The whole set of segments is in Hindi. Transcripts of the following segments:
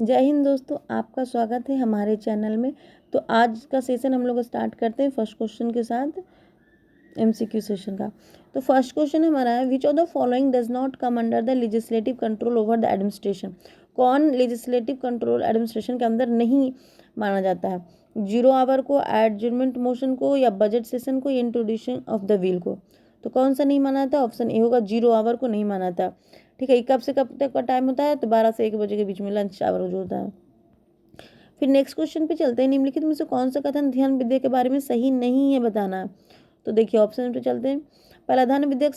जय हिंद दोस्तों, आपका स्वागत है हमारे चैनल में। तो आज का सेशन हम लोग स्टार्ट करते हैं फर्स्ट क्वेश्चन के साथ, एमसीक्यू सेशन का। तो फर्स्ट क्वेश्चन हमारा है, which of the following does not come under the legislative control over the administration. कौन लेजिस्लेटिव कंट्रोल एडमिनिस्ट्रेशन के अंदर नहीं माना जाता है? 0 आवर को, एडजर्नमेंट मोशन को, या बजट सेशन को, या इंट्रोड्यूशन ऑफ द बिल को। तो कौन सा नहीं माना था? ऑप्शन ए होगा, 0 आवर को नहीं माना था। ठीक है, कब से कब तक का टाइम होता है? तो 12 से 1 बजे के बीच में लंच आवर जो होता है। फिर नेक्स्ट क्वेश्चन पे चलते हैं, निम्नलिखित में से कौन सा कथन ध्यान विधेयक के बारे में सही नहीं है, बताना है। तो देखिए ऑप्शन पे चलते हैं। पहला, धन विधेयक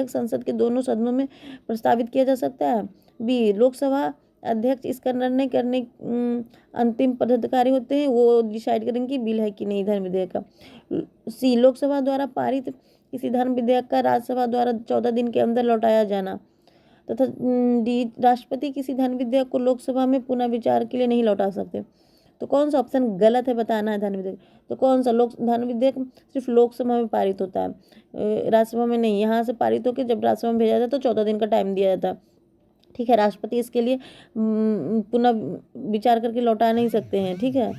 संसद के दोनों सदनों में प्रस्तावित किया जा सकता है। बी, लोकसभा अध्यक्ष इसका निर्णय करने अंतिम पदाधिकारी होते हैं, वो डिसाइड करेंगे कि बिल है कि नहीं धन विधेयक का। सी, लोकसभा द्वारा पारित किसी धन विधेयक का राज्यसभा द्वारा 14 दिन के अंदर लौटाया जाना। तथा डी, राष्ट्रपति किसी धन विधेयक को लोकसभा में पुनः विचार के लिए नहीं लौटा सकते। तो कौन सा ऑप्शन गलत है, बताना है धन विधेयक। तो कौन सा धन विधेयक सिर्फ लोकसभा में पारित होता है, राज्यसभा में नहीं। यहाँ से पारित होकर जब राज्यसभा में भेजा जाता है तो 14 दिन का टाइम दिया जाता है। ठीक है, राष्ट्रपति इसके लिए पुनः विचार करके लौटा नहीं सकते हैं। ठीक है,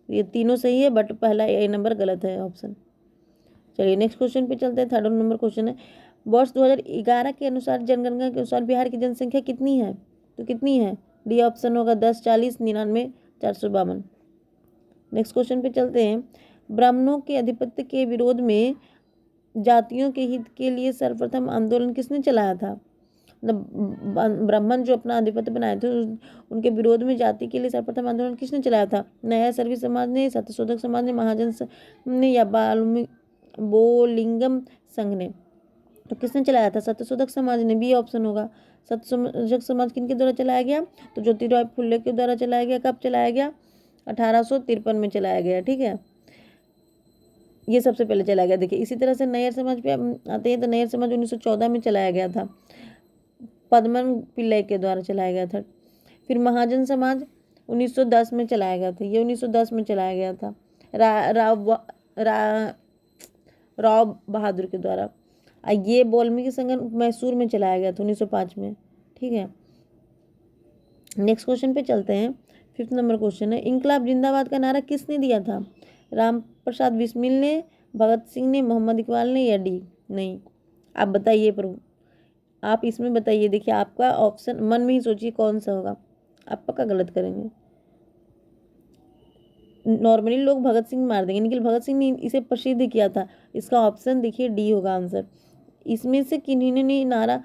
ये तीनों सही है, बट पहला ए नंबर गलत है ऑप्शन। चलिए नेक्स्ट क्वेश्चन पे चलते हैं। थर्ड नंबर क्वेश्चन है, वर्ष 2011 के अनुसार जनगणना के अनुसार बिहार की जनसंख्या कितनी है? तो कितनी है? डी ऑप्शन होगा 10, 40, 99, 452। नेक्स्ट क्वेश्चन पे चलते हैं। ब्राह्मणों के आधिपत्य के विरोध में जातियों के हित के लिए सर्वप्रथम आंदोलन किसने चलाया था? मतलब ब्राह्मण जो अपना आधिपत्य बनाए थे उनके विरोध में जाति के लिए सर्वप्रथम आंदोलन किसने चलाया था? नया सर्वी समाज ने, सत्यशोधक समाज ने, महाजन ने, या बोलिंगम संघ ने? तो किसने चलाया था? सत्यशोधक समाज ने। बी ऑप्शन होगा। सत्यशोधक समाज किनके द्वारा चलाया गया? तो ज्योतिराव फुले के द्वारा चलाया गया। कब चलाया गया? 1853 में चलाया गया। ठीक है, ये सबसे पहले चलाया गया। देखिए इसी तरह से नैयर समाज पे आते हैं, तो नैयर समाज 1914 में चलाया गया था, पद्मन पिल्लई के द्वारा चलाया गया था। फिर महाजन समाज 1910 में चलाया गया था, ये 1910 में चलाया गया था राव बहादुर के द्वारा। ये वाल्मीकि संघ मैसूर में चलाया गया था 1905 में। ठीक है, नेक्स्ट क्वेश्चन पे चलते हैं। फिफ्थ नंबर क्वेश्चन है, इंकलाब जिंदाबाद का नारा किसने दिया था? राम प्रसाद बिस्मिल ने, भगत सिंह ने, मोहम्मद इकबाल ने, या डी नहीं? आप बताइए प्रभु, आप इसमें बताइए। देखिए आपका ऑप्शन मन में ही सोचिए कौन सा होगा, आप पक्का गलत करेंगे। नॉर्मली लोग भगत सिंह मार देंगे, लेकिन भगत सिंह ने इसे प्रसिद्ध किया था। इसका ऑप्शन देखिए डी होगा आंसर। इसमें से किन्हीं ने नारा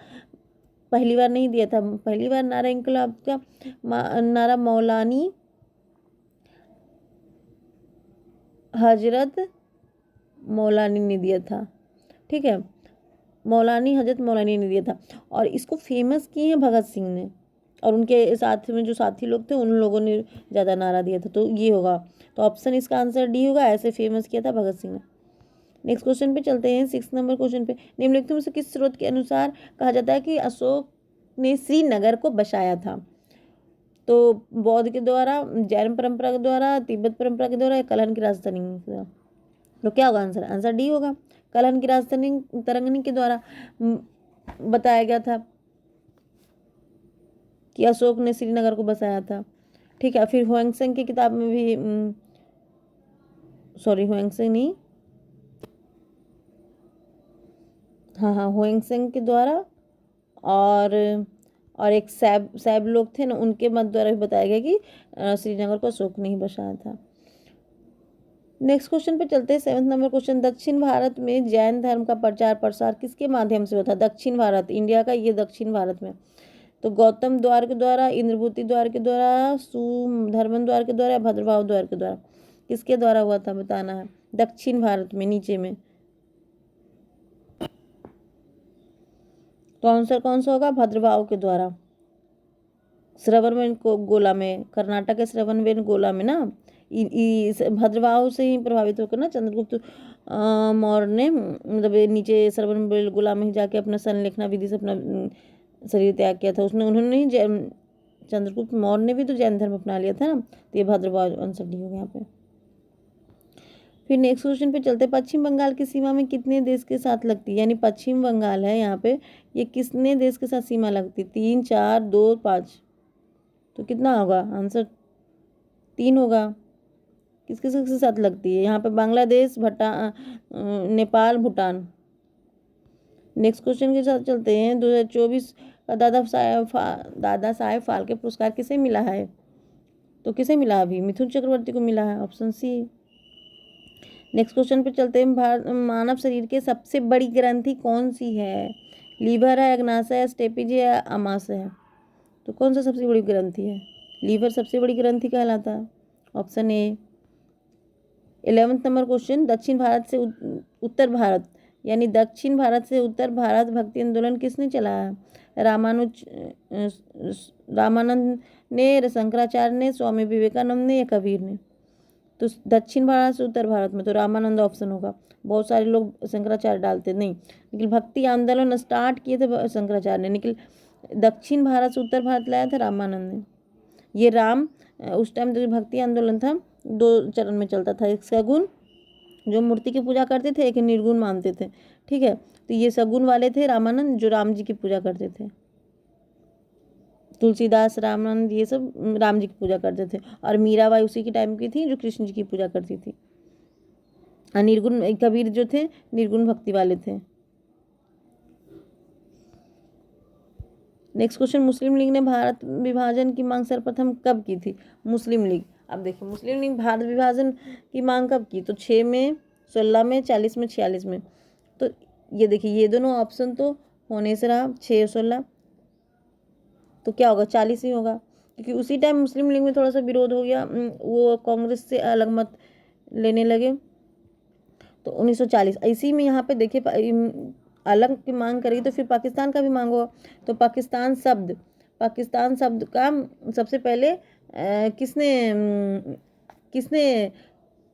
पहली बार नहीं दिया था? पहली बार नारा इंकलाब का नारा मौलानी हजरत मौलानी ने दिया था। ठीक है, मौलानी हजरत मौलानी ने दिया था, और इसको फेमस किए हैं भगत सिंह ने, और उनके साथ में जो साथी लोग थे उन लोगों ने ज़्यादा नारा दिया था। तो ये होगा, तो ऑप्शन इसका आंसर डी होगा, ऐसे फेमस किया था भगत सिंह ने। नेक्स्ट क्वेश्चन पे चलते हैं, 6 नंबर क्वेश्चन पे। निम्नलिखित में से किस स्रोत के अनुसार कहा जाता है कि अशोक ने श्रीनगर को बसाया था? तो बौद्ध के द्वारा, जैन परंपरा के द्वारा, तिब्बत परंपरा के द्वारा, या कलहन की राजधानी के द्वारा? तो क्या होगा आंसर? आंसर डी होगा, कलहन की राजधानी तरंगनी के द्वारा बताया गया था कि अशोक ने श्रीनगर को बसाया था। ठीक है, फिर हुएंगसेंग की किताब में भी हुएंगसेंग नहीं, हाँ हुएंगसेंग के द्वारा, और एक सैब लोग थे ना, उनके मत द्वारा भी बताया गया कि श्रीनगर को अशोक ने ही बसाया था। नेक्स्ट क्वेश्चन पे चलते हैं, 7th नंबर क्वेश्चन। दक्षिण भारत में जैन धर्म का प्रचार प्रसार किसके माध्यम से होता? दक्षिण भारत, इंडिया का ये दक्षिण भारत में। तो गौतम द्वार के द्वारा, इंद्रभूति द्वार के द्वारा, सुधर्मन द्वार के द्वारा, भद्रभाव द्वार के द्वारा? किसके द्वारा हुआ था, बताना है। दक्षिण भारत में, नीचे में। तो आंसर कौन सा होगा? भद्रभाव के द्वारा। श्रवणबेल गोला में, कर्नाटक के श्रवणबेल गोला में ना, भद्रभाव से ही प्रभावित होकर ना चंद्रगुप्त मौर्य ने मतलब नीचे श्रवणबेल गोला में ही जाके अपना संलेखना विधि से अपना शरीर त्याग किया था। उन्होंने ही चंद्रगुप्त मौर्य ने भी तो जैन धर्म अपना लिया था ना। तो ये भद्रभाव आंसर डी हो गया यहाँ पे। फिर नेक्स्ट क्वेश्चन पे चलते, पश्चिम बंगाल की सीमा में कितने देश के साथ लगती है? यानी पश्चिम बंगाल है यहाँ पे, ये कितने देश के साथ सीमा लगती है? 3, 4, 2, 5? तो कितना होगा आंसर? 3 होगा। किस किस के साथ लगती है यहाँ पे? बांग्लादेश, नेपाल, भूटान। नेक्स्ट क्वेश्चन के साथ चलते हैं। 2024 का दादा साहेब फाल्के पुरस्कार किसे मिला है? तो किसे मिला? अभी मिथुन चक्रवर्ती को मिला है, ऑप्शन सी। नेक्स्ट क्वेश्चन पे चलते हैं। मानव शरीर के सबसे बड़ी ग्रंथि कौन सी है? लीवर है, अग्नाशय है, स्टेपिज है, आमाशय है? तो कौन सा सबसे बड़ी ग्रंथि है? लीवर सबसे बड़ी ग्रंथि कहलाता है, option A. 11th number question. दक्षिण भारत से उत्तर भारत यानी दक्षिण भारत से उत्तर भारत भक्ति आंदोलन किसने चलाया? रामानंद ने, शंकराचार्य ने, स्वामी विवेकानंद ने या कबीर ने? तो दक्षिण भारत से उत्तर भारत में तो रामानंद ऑप्शन होगा। बहुत सारे लोग शंकराचार्य डालते नहीं, लेकिन भक्ति आंदोलन स्टार्ट किए थे शंकराचार्य ने, लेकिन दक्षिण भारत से उत्तर भारत लाया था रामानंद ने। ये राम उस टाइम जो भक्ति आंदोलन था 2 चरण में चलता था। एक सगुन जो मूर्ति की पूजा करते थे, एक निर्गुण मानते थे। ठीक है, तो ये सगुन वाले थे रामानंद, जो राम जी की पूजा करते थे। तुलसीदास, रामानंद ये सब राम जी की पूजा करते थे, और मीराबाई उसी की टाइम की थी जो कृष्ण जी की पूजा करती थी। निर्गुण कबीर जो थे निर्गुण भक्ति वाले थे। Next question. मुस्लिम लीग ने भारत विभाजन की मांग सर्वप्रथम कब की थी? मुस्लिम लीग, अब देखिए मुस्लिम लीग भारत विभाजन की मांग कब की? तो 6 में, 16 में, 40 में, 46 में। तो ये देखिए ये दोनों ऑप्शन तो होने से रहा 6 और 16, तो क्या होगा? 40 ही होगा, क्योंकि उसी टाइम मुस्लिम लीग में थोड़ा सा विरोध हो गया, वो कांग्रेस से अलग मत लेने लगे, तो 1940। इसी में यहाँ पे देखिए अलग की मांग करेगी तो फिर पाकिस्तान का भी मांग होगा। तो पाकिस्तान शब्द का सबसे पहले किसने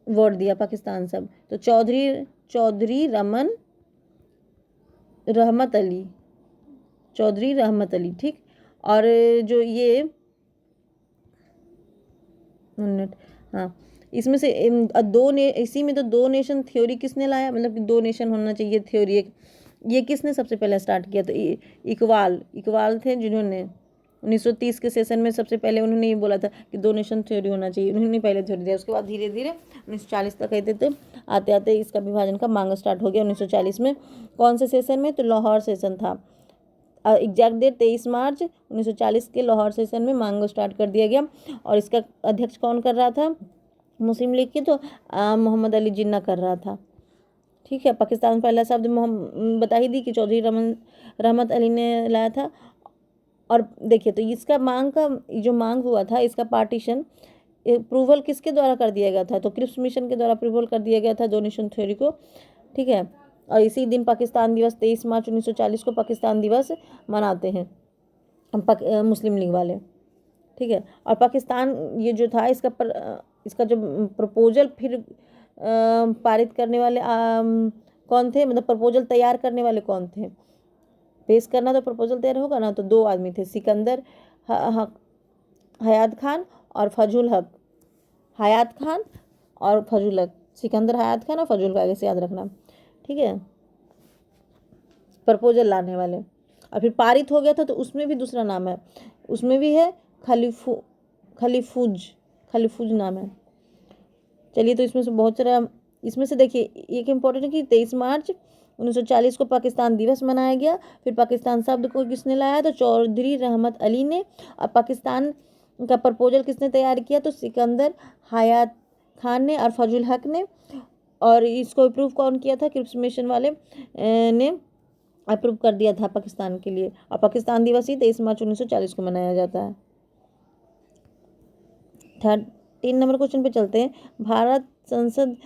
वर्ड दिया पाकिस्तान शब्द? तो चौधरी रहमत अली। ठीक, और जो ये मिनट, हाँ, इसमें से इसी में तो 2 नेशन थ्योरी किसने लाया? मतलब कि 2 नेशन होना चाहिए थ्योरी। ये किसने सबसे पहले स्टार्ट किया? तो इकबाल थे, जिन्होंने 1930 के सेशन में सबसे पहले उन्होंने ये बोला था कि 2 नेशन थ्योरी होना चाहिए। उन्होंने पहले थ्योरी दिया, उसके बाद धीरे धीरे 1940 तक कहते थे, आते आते इसका विभाजन का मांग स्टार्ट हो गया 1940 में। कौन से सेशन में? तो लाहौर सेशन था। एग्जैक्ट डेट 23 मार्च 1940 के लाहौर सेशन में मांग स्टार्ट कर दिया गया। और इसका अध्यक्ष कौन कर रहा था मुस्लिम लीग की? तो मोहम्मद अली जिन्ना कर रहा था। ठीक है, पाकिस्तान पहला शब्द बता ही दी कि चौधरी रहमत अली ने लाया था। और देखिए तो इसका जो मांग हुआ था, इसका पार्टीशन अप्रूवल किसके द्वारा कर दिया गया था? तो क्रिप्स मिशन के द्वारा अप्रूवल कर दिया गया था 2 नेशन थ्योरी को। ठीक है, और इसी दिन पाकिस्तान दिवस 23 मार्च 1940 को पाकिस्तान दिवस मनाते हैं मुस्लिम लीग वाले। ठीक है, और पाकिस्तान ये जो था इसका जो प्रपोजल फिर पारित करने वाले कौन थे? मतलब प्रपोजल तैयार करने वाले कौन थे? पेश करना तो प्रपोजल तैयार होगा ना, तो 2 आदमी थे, सिकंदर हयात खान और फजल हक। सिकंदर हयात खान और फजल हक, ऐसे याद रखना। ठीक है, प्रपोजल लाने वाले। और फिर पारित हो गया था, तो उसमें भी दूसरा नाम है, उसमें भी है खलीफुज नाम है। चलिए, तो इसमें से बहुत सारा, इसमें से देखिए एक इम्पोर्टेंट है कि 23 मार्च 1940 को पाकिस्तान दिवस मनाया गया। फिर पाकिस्तान शब्द को किसने लाया? तो चौधरी रहमत अली ने। और पाकिस्तान का प्रपोजल किसने तैयार किया? तो सिकंदर हयात खान ने और फजल हक ने। और इसको अप्रूव कौन किया था? क्रिप्स मिशन वाले ने अप्रूव कर दिया था पाकिस्तान के लिए। और पाकिस्तान दिवस ही 23 मार्च 1940 को मनाया जाता है। 13 नंबर क्वेश्चन पे चलते हैं। भारत संसद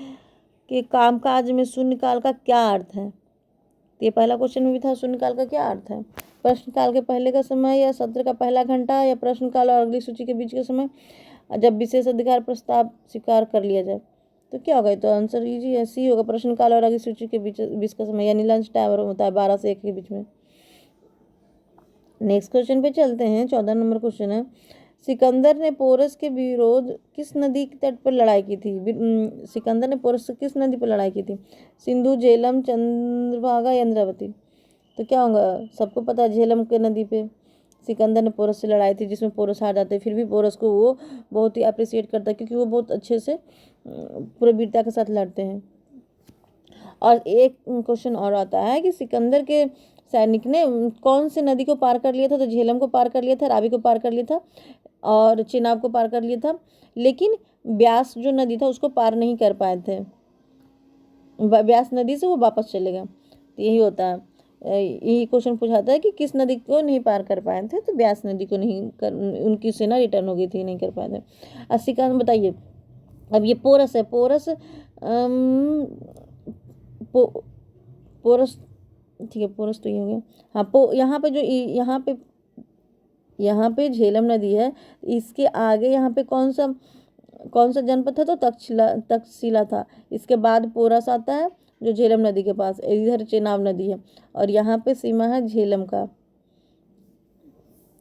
के कामकाज में शून्यकाल का क्या अर्थ है? तो ये पहला क्वेश्चन में भी था, शून्यकाल का क्या अर्थ है? प्रश्नकाल के पहले का समय, या सत्र का पहला घंटा, या प्रश्नकाल और अगली सूची के बीच का समय, जब विशेष अधिकार प्रस्ताव स्वीकार कर लिया जाए। तो क्या होगा? तो आंसर इजी है, सी होगा, प्रश्नकाल और अगली सूची के बीच का समय, यानी लंच टाइम होता है 12 से 1 के बीच में। नेक्स्ट क्वेश्चन पे चलते हैं। 14 नंबर क्वेश्चन है, सिकंदर ने पोरस के विरोध किस नदी के तट पर लड़ाई की थी? सिकंदर ने पोरस से किस नदी पर लड़ाई की थी? सिंधु, झेलम, चंद्रभागा या इंद्रावती? तो क्या होगा? सबको पता है झेलम के नदी पे। सिकंदर ने पोरस से लड़ाई थी जिसमें पोरस हार जाते, फिर भी पोरस को वो बहुत ही अप्रिसिएट करता है क्योंकि वो बहुत अच्छे से पूरे वीरता के साथ लड़ते हैं। और एक क्वेश्चन और आता है कि सिकंदर के सैनिक ने कौन से नदी को पार कर लिया था? तो झेलम को पार कर लिया था, रावी को पार कर लिया था और चेनाब को पार कर लिया था, लेकिन ब्यास जो नदी था उसको पार नहीं कर पाए थे। ब्यास नदी से वो वापस चले गए। तो यही होता है, यही क्वेश्चन पूछाता है कि किस नदी को नहीं पार कर पाए थे? तो ब्यास नदी को नहीं कर, उनकी सेना रिटर्न हो गई थी, नहीं कर पाए थे। अस्सी का बताइए। अब ये पोरस है, पोरस पोरस, ठीक है पोरस तो ये हो गया। हाँ, यहाँ पे जो यहाँ पे झेलम नदी है, इसके आगे यहाँ पे कौन सा जनपद था? तो तक्षशिला था। इसके बाद पोरस आता है जो झेलम नदी के पास, इधर चेनाब नदी है और यहाँ पे सीमा है झेलम का।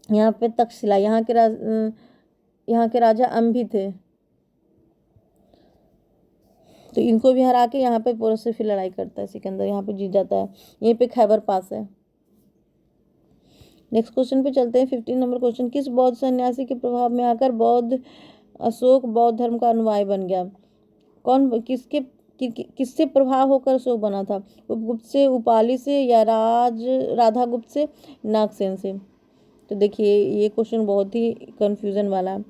यहाँ पे तक्षशिला, यहाँ के राजा अम्भी थे, तो इनको भी हरा के यहाँ पे पोरस से फिर लड़ाई करता है सिकंदर, यहाँ पे जीत जाता है। यहीं पे खैबर पास है। नेक्स्ट क्वेश्चन पे चलते हैं। 15 नंबर क्वेश्चन, किस बौद्ध सन्यासी के प्रभाव में आकर अशोक बौद्ध धर्म का अनुयायी बन गया? किससे प्रभाव होकर अशोक बना था? उपगुप्त से, उपाली से, या राधा गुप्त से, नागसेन से? तो देखिए ये क्वेश्चन बहुत ही कंफ्यूजन वाला है।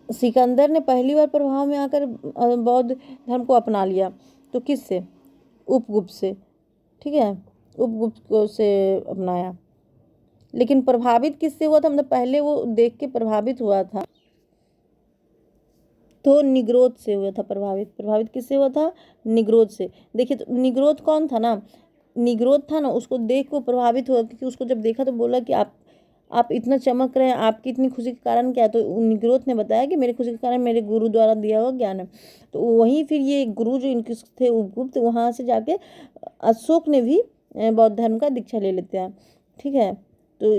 सिकंदर ने पहली बार प्रभाव में आकर बौद्ध धर्म को अपना लिया, तो किससे? उपगुप्त से, ठीक है, उपगुप्त को से अपनाया। लेकिन प्रभावित किससे हुआ था? मतलब पहले वो देख के प्रभावित हुआ था तो निग्रोध से हुआ था। प्रभावित किससे हुआ था? निग्रोध से। देखिए तो निग्रोध कौन था ना, निग्रोध था ना, उसको देख को प्रभावित हुआ क्योंकि उसको जब देखा तो बोला कि आप इतना चमक रहे हैं, आपकी इतनी खुशी का कारण क्या है? तो निग्रोध ने बताया कि मेरी खुशी का कारण मेरे गुरु द्वारा दिया हुआ ज्ञान है। तो वहीं फिर ये गुरु जो इनके थे उपगुप्त, वहाँ से जाके अशोक ने भी बौद्ध धर्म का दीक्षा ले लेते हैं, ठीक है। तो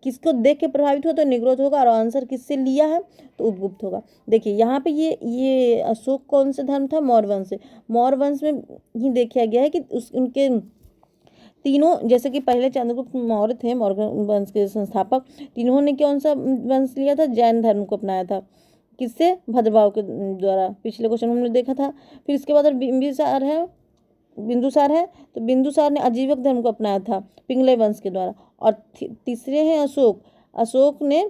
किसको देख के प्रभावित हुआ? तो निग्रोध होगा। और आंसर किससे लिया है? तो उपगुप्त होगा। देखिए यहाँ पे ये अशोक कौन सा धर्म था? मौर्य वंश से। मौर्य वंश में ही देखा गया है कि उनके तीनों, जैसे कि पहले चंद्रगुप्त मौर्य थे, मौर्य वंश के संस्थापक, तीनों ने कौन सा वंश लिया था? जैन धर्म को अपनाया था। किससे? भद्रभाव के द्वारा। पिछले क्वेश्चन में हमने देखा था। फिर इसके बाद बिंदुसार है तो बिंदुसार ने आजीवक धर्म को अपनाया था पिंगले वंश के द्वारा। और तीसरे हैं अशोक ने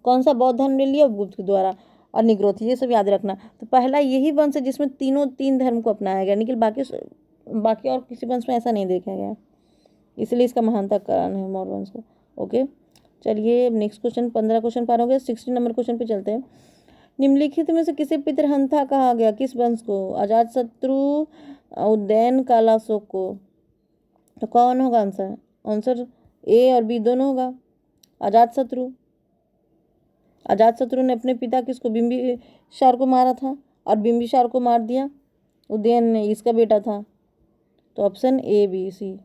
कौन सा बौद्ध धर्म ले लिया? उपगुप्त के द्वारा। और निग्रोध, ये सब याद रखना। तो पहला यही वंश है जिसमें तीन धर्म को अपनाया गया, लेकिन बाकी और किसी वंश में ऐसा नहीं देखा गया, इसलिए इसका महानता कारण है मौर्य वंश का। ओके, चलिए नेक्स्ट क्वेश्चन। 15 क्वेश्चन पार हो गया। 16 नंबर क्वेश्चन पे चलते हैं। निम्नलिखित में से किसे पितृहंता कहा गया? किस वंश को? अजातशत्रु, उदयन, कालाशोक को? तो कौन होगा आंसर? आंसर ए और बी दोनों होगा। अजातशत्रु ने अपने पिता किसको? बिंबिसार को मारा था और बिंबिसार को मार दिया। उदयन ने इसका बेटा था। तो ऑप्शन ए बी सी।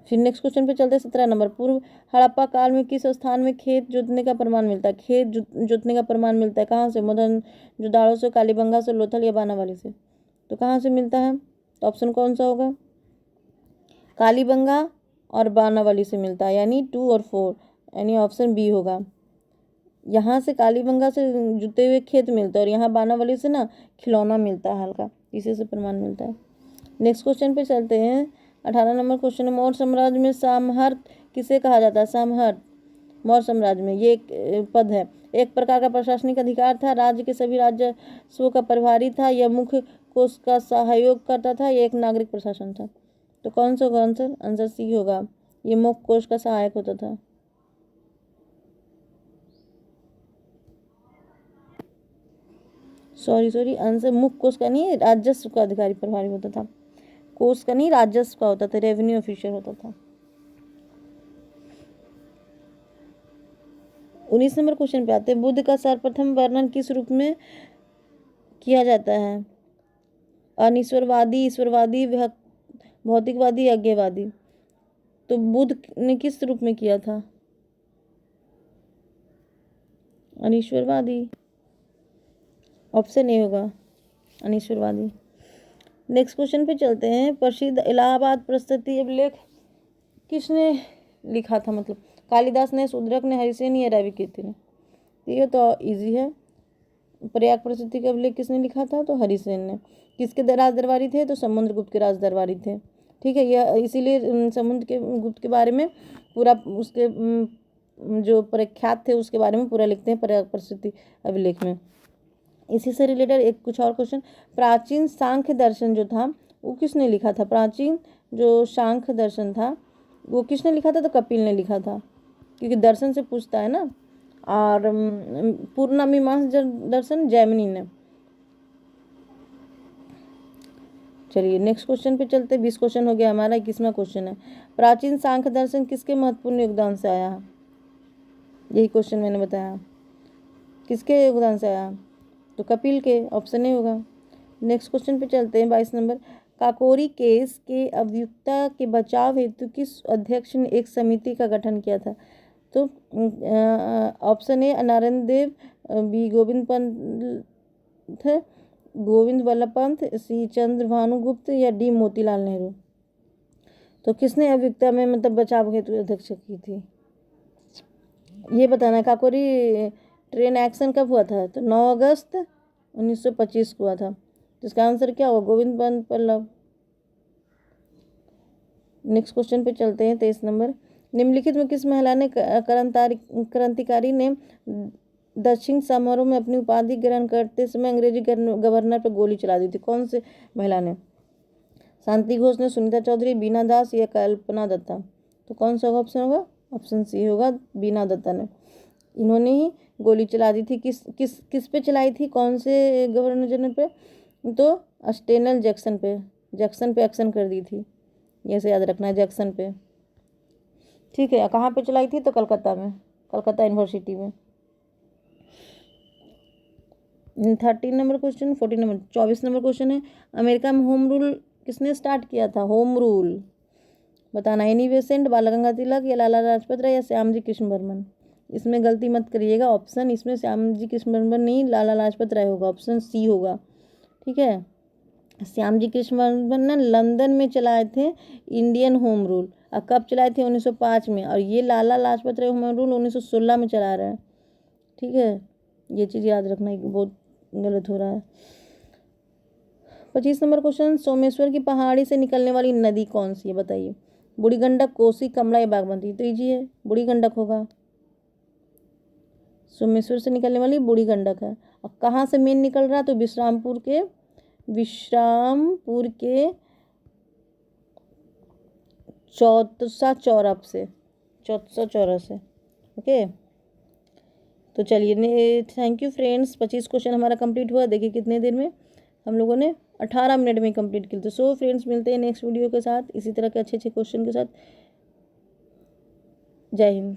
फिर नेक्स्ट क्वेश्चन पे चलते हैं। 17 नंबर, पूर्व हड़प्पा काल में किस स्थान में खेत जोतने का प्रमाण मिलता है? खेत जोतने का प्रमाण मिलता है कहाँ से? मोहनजोदड़ो से, कालीबंगा से, लोथल या बानावाली से? तो कहाँ से मिलता है? तो ऑप्शन कौन सा होगा? कालीबंगा और बानावाली से मिलता है, यानी 2 और 4, यानी ऑप्शन बी होगा। यहाँ से कालीबंगा से जुते हुए खेत मिलता है और यहाँ बानावाली से ना खिलौना मिलता है हल्का, इसी से प्रमाण मिलता है। नेक्स्ट क्वेश्चन पे चलते हैं। 18 नंबर क्वेश्चन है, मौर्य साम्राज्य में सामहर्त किसे कहा जाता है? सामहर्त मौर्य साम्राज्य में ये एक पद है, एक प्रकार का प्रशासनिक अधिकार था, राज्य के सभी राजस्व का प्रभारी था, यह मुख्य कोष का सहयोग करता था, यह एक नागरिक प्रशासन था। तो कौन सा होगा आंसर? आंसर सी होगा, ये मुख्य कोष का सहायक होता था। सॉरी, आंसर मुख्य कोष का नहीं, राजस्व का अधिकारी प्रभारी होता था। कोष का नहीं, राजस्व का होता था, रेवेन्यू ऑफिसर होता था। 19 नंबर क्वेश्चन पे आते हैं। बुद्ध का सर्वप्रथम वर्णन किस रूप में किया जाता है? अनिश्वरवादी, ईश्वरवादी, भौतिकवादी, यज्ञवादी? तो बुद्ध ने किस रूप में किया था? अनिश्वरवादी। ऑप्शन ए होगा, अनिश्वरवादी। नेक्स्ट क्वेश्चन पे चलते हैं। प्रसिद्ध इलाहाबाद प्रस्तुति अभिलेख किसने लिखा था, मतलब कालिदास ने, शूद्रक ने, हरिसेन या रवि कीर्ति ने। ये तो इजी है। प्रयाग प्रसिद्धि का अभिलेख किसने लिखा था? तो हरिसेन ने। किसके राज दरबारी थे? तो समुद्रगुप्त के राज दरबारी थे। ठीक है, यह इसीलिए समुद्र के गुप्त के बारे में पूरा उसके जो प्रख्यात थे उसके बारे में पूरा लिखते हैं प्रयाग प्रसिद्धि अभिलेख में। इसी से रिलेटेड एक कुछ और क्वेश्चन, प्राचीन सांख्य दर्शन जो था वो किसने लिखा था? प्राचीन जो सांख्य दर्शन था वो किसने लिखा था? तो कपिल ने लिखा था, क्योंकि दर्शन से पूछता है ना। और पूर्ण मीमांसा दर्शन जैमिनी ने। चलिए नेक्स्ट क्वेश्चन पे चलते। 20 क्वेश्चन हो गया हमारा। 21वां क्वेश्चन है, प्राचीन सांख्य दर्शन किसके महत्वपूर्ण योगदान से आया है? यही क्वेश्चन मैंने बताया, किसके योगदान से आया? तो कपिल के, ऑप्शन ए होगा। नेक्स्ट क्वेश्चन पे चलते हैं। 22 नंबर, काकोरी केस के अभियुक्ता के बचाव हेतु किस अध्यक्ष ने एक समिति का गठन किया था? तो option A Narayan Dev, B Govind Pant, Govind Vallabh Pant, C Chandra Bhanugupta या डी मोतीलाल नेहरू। तो किसने अभियुक्ता में मतलब बचाव हेतु अध्यक्ष की थी? ये बताना। काकोरी ट्रेन एक्शन कब हुआ था? तो 9 अगस्त 1925 को हुआ था। तो इसका आंसर क्या होगा? गोविंद पंत पल्लव। नेक्स्ट क्वेश्चन पे चलते हैं। 23 नंबर, निम्नलिखित में किस महिला ने क्रांतिकारी ने दक्षिण समारोह में अपनी उपाधि ग्रहण करते समय अंग्रेजी गवर्नर पर गोली चला दी थी? कौन से महिला ने? शांति घोष ने, सुनीता चौधरी, बीना दास या कल्पना दत्ता। तो कौन सा ऑप्शन होगा? ऑप्शन सी होगा, बीना दत्ता ने। इन्होंने ही गोली चला दी थी। किस किस किस पे चलाई थी? कौन से गवर्नर जनरल पे? तो स्टेनल जैक्सन पे। जैक्सन पे एक्शन कर दी थी, ये से याद रखना है, जैक्सन पे। ठीक है, कहाँ पे चलाई थी? तो कलकत्ता में, कलकत्ता यूनिवर्सिटी में। 13 number question. 14 number, 24 number question है, अमेरिका में होम रूल किसने स्टार्ट किया था? होम रूल बताना। एनी बेसेंट, बाल गंगाधर तिलक या लाला लाजपत राय या श्यामजी कृष्ण बर्मन। इसमें गलती मत करिएगा, ऑप्शन इसमें श्यामजी कृष्ण बर्मन नहीं, लाला लाजपत राय होगा, ऑप्शन सी होगा। ठीक है, श्यामजी कृष्ण बर्मन ने लंदन में चलाए थे इंडियन होम रूल। और कब चलाए थे? 1905 में। और ये लाला लाजपत राय होम रूल 1916 में चला रहा है। ठीक है, ये चीज़ याद रखना, बहुत गलत हो रहा है। 25 नंबर क्वेश्चन, सोमेश्वर की पहाड़ी से निकलने वाली नदी कौन सी है? बताइए। बूढ़ी गंडक, कोसी, कमला या बागमती। तो इजी है, बूढ़ी गंडक होगा। सोमेश्वर से निकलने वाली बूढ़ी गंडक है। और कहाँ से मेन निकल रहा? तो विश्रामपुर के चौतसा चौरा से। ओके, तो चलिए थैंक यू फ्रेंड्स। 25 क्वेश्चन हमारा कंप्लीट हुआ। देखिए कितने देर में हम लोगों ने 18 मिनट में कंप्लीट किया। तो सो फ्रेंड्स, मिलते हैं नेक्स्ट वीडियो के साथ इसी तरह के अच्छे अच्छे क्वेश्चन के साथ। जय हिंद।